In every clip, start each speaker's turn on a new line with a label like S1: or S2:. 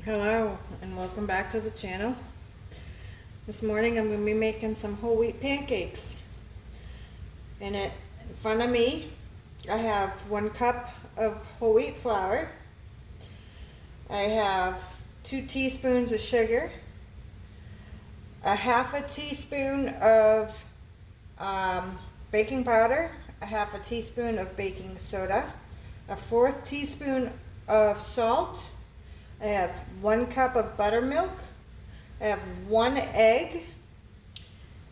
S1: Hello and welcome back to the channel. This morning I'm going to be making some whole wheat pancakes. In front of me I have 1 cup of whole wheat flour. I have 2 teaspoons of sugar, a half a teaspoon of baking powder, a half a teaspoon of baking soda, a 1/4 teaspoon of salt. I have 1 cup of buttermilk, I have 1 egg,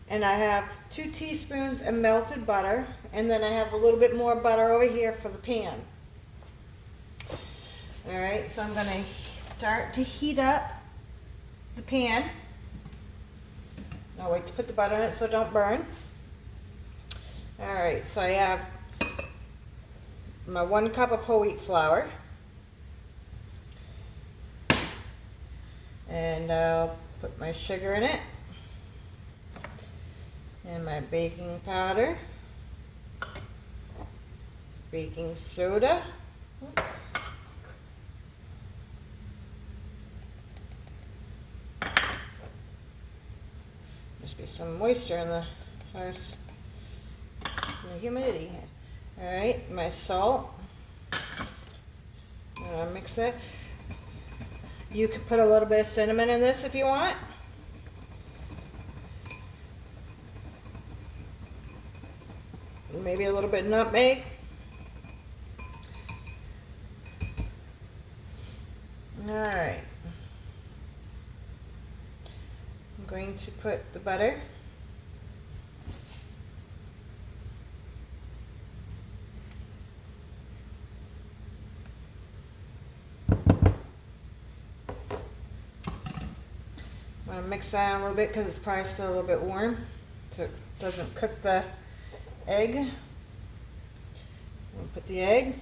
S1: and I have 2 teaspoons of melted butter, and then I have a little bit more butter over here for the pan. Alright, so I'm going to start to heat up the pan. I'll wait to put the butter in it so it don't burn. Alright, so I have my 1 cup of whole wheat flour. And I'll put my sugar in it, and my baking powder, baking soda, oops, must be some moisture in the house, the humidity. Alright, my salt, mix that. You could put a little bit of cinnamon in this if you want. Maybe a little bit of nutmeg. Alright. I'm going to put the butter. I'm going to mix that in a little bit because it's probably still a little bit warm, so it doesn't cook the egg. I'm going to put the egg.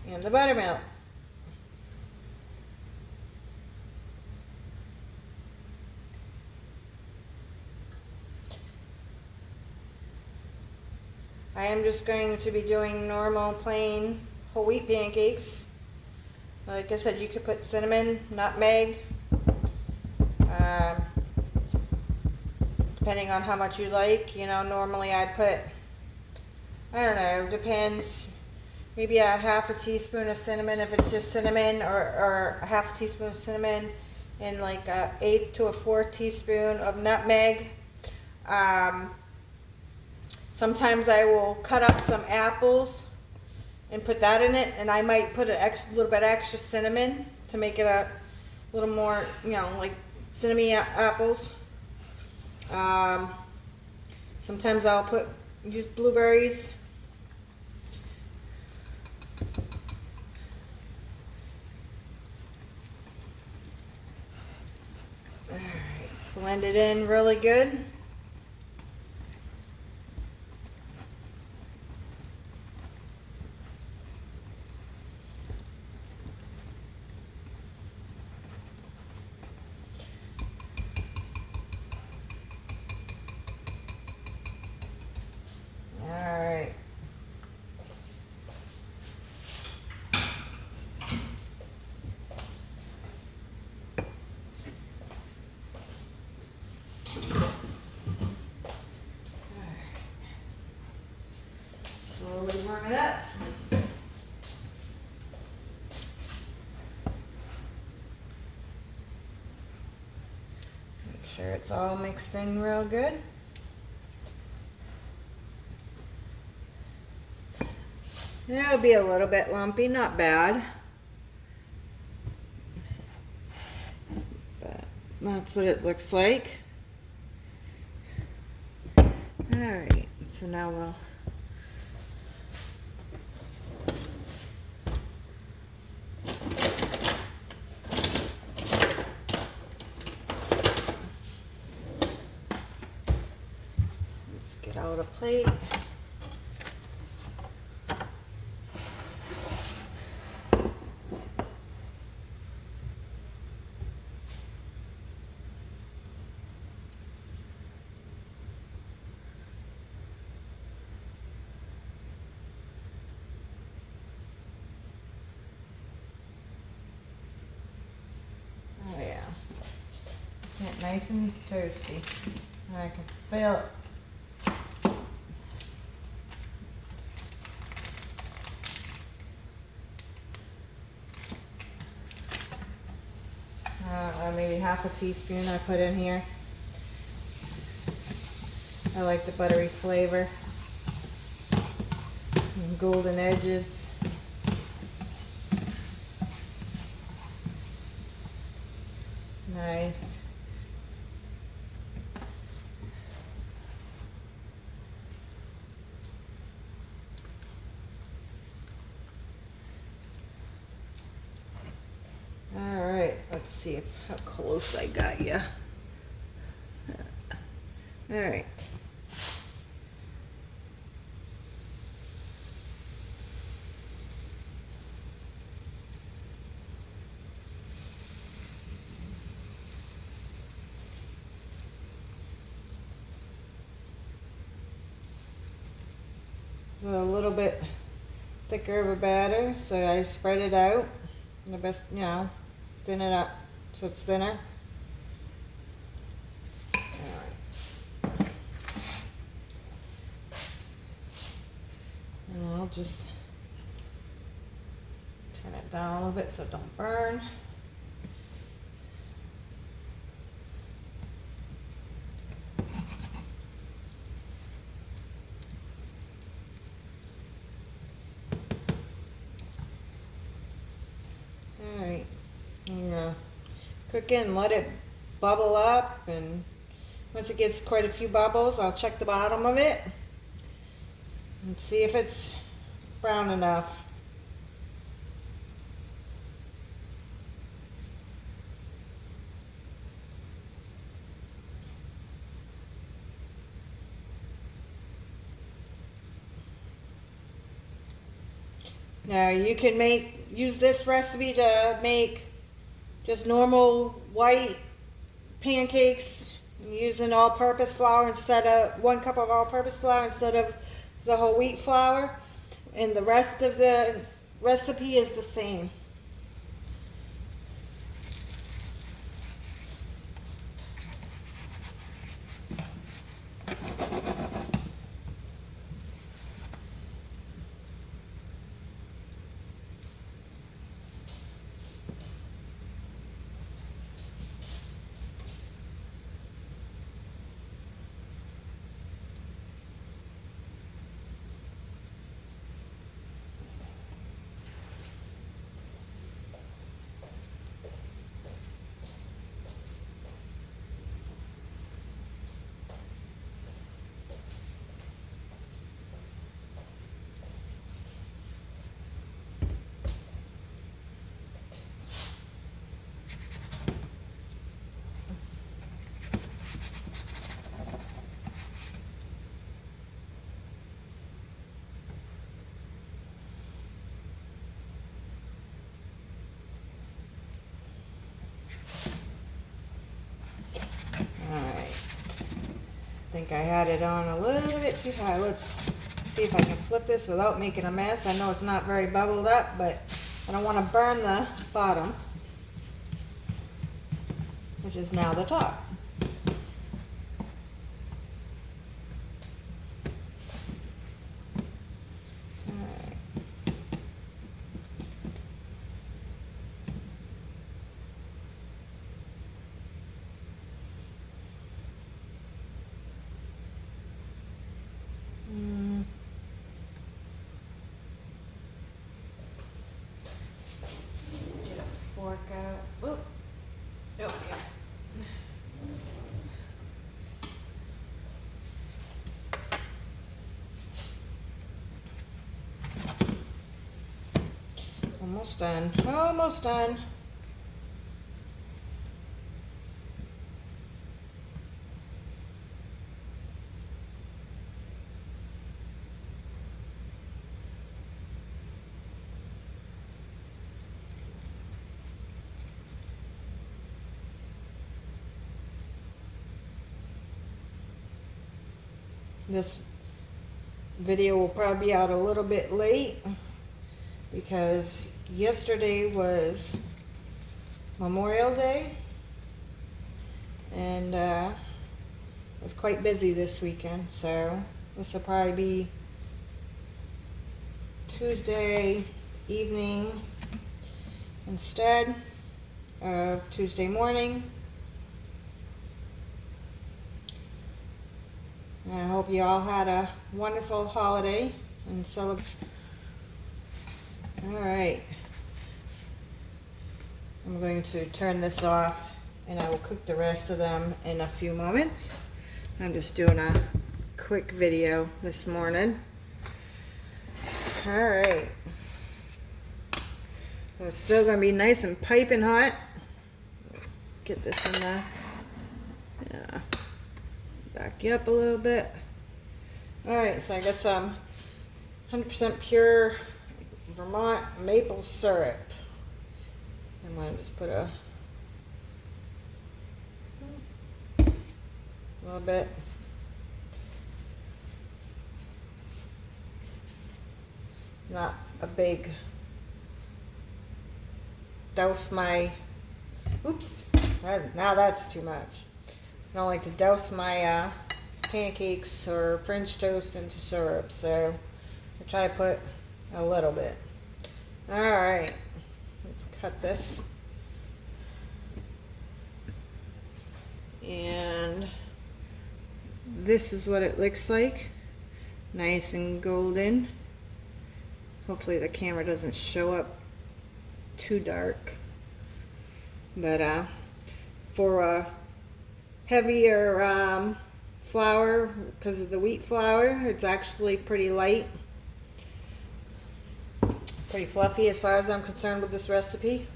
S1: And the buttermilk. I am just going to be doing normal plain whole wheat pancakes. Like I said, you could put cinnamon, nutmeg, depending on how much you like. You know, normally I'd put, I don't know, depends, maybe a half a teaspoon of cinnamon if it's just cinnamon, or a half a teaspoon of cinnamon, and like a 1/8 to a 1/4 teaspoon of nutmeg. Sometimes I will cut up some apples and put that in it, and I might put a little bit extra cinnamon to make it a little more, you know, like cinnamon apples. Sometimes I'll use blueberries. Alright, blend it in really good. Alright. Slowly warm it up. Make sure it's all mixed in real good. It'll be a little bit lumpy, not bad. But that's what it looks like. Alright, so now we'll get out a plate. nice and toasty. And I can feel it. Maybe half a teaspoon I put in here. I like the buttery flavor and golden edges. Nice. All right, let's see how close I got you. All right. A little bit thicker of a batter, so I spread it out. The best, you know, thin it up so it's thinner. Alright. And I'll just turn it down a little bit so it don't burn. Alright, and cook it and let it bubble up, and once it gets quite a few bubbles, I'll check the bottom of it and see if it's brown enough. Now you can use this recipe to make just normal white pancakes using all-purpose flour instead of 1 cup of all-purpose flour instead of the whole wheat flour, and the rest of the recipe is the same. I think I had it on a little bit too high. Let's see if I can flip this without making a mess. I know it's not very bubbled up, but I don't want to burn the bottom, which is now the top. Fork out. Oop. Oh, yeah. Almost done. Almost done. This video will probably be out a little bit late because yesterday was Memorial Day, and I was quite busy this weekend, so this will probably be Tuesday evening instead of Tuesday morning. And I hope you all had a wonderful holiday and celebration. All right, I'm going to turn this off and I will cook the rest of them in a few moments. I'm just doing a quick video this morning. All right, so it's still gonna be nice and piping hot. Get this in the, yeah, back you up a little bit. All right, so I got some 100% pure Vermont maple syrup. I'm going to just put a little bit. Not a big douse my, oops, now that's too much. I don't like to douse my pancakes or French toast into syrup, so I try to put a little bit. All right, let's cut this. And this is what it looks like. Nice and golden. Hopefully the camera doesn't show up too dark. But for a heavier flour, because of the wheat flour, it's actually pretty light. Pretty fluffy as far as I'm concerned with this recipe.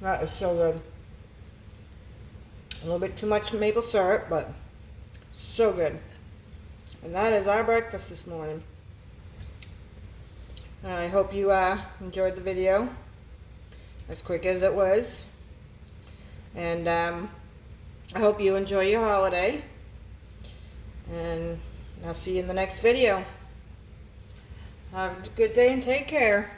S1: That is so good. A little bit too much maple syrup, but so good. And that is our breakfast this morning. I hope you enjoyed the video as quick as it was. And I hope you enjoy your holiday. And I'll see you in the next video. Have a good day and take care.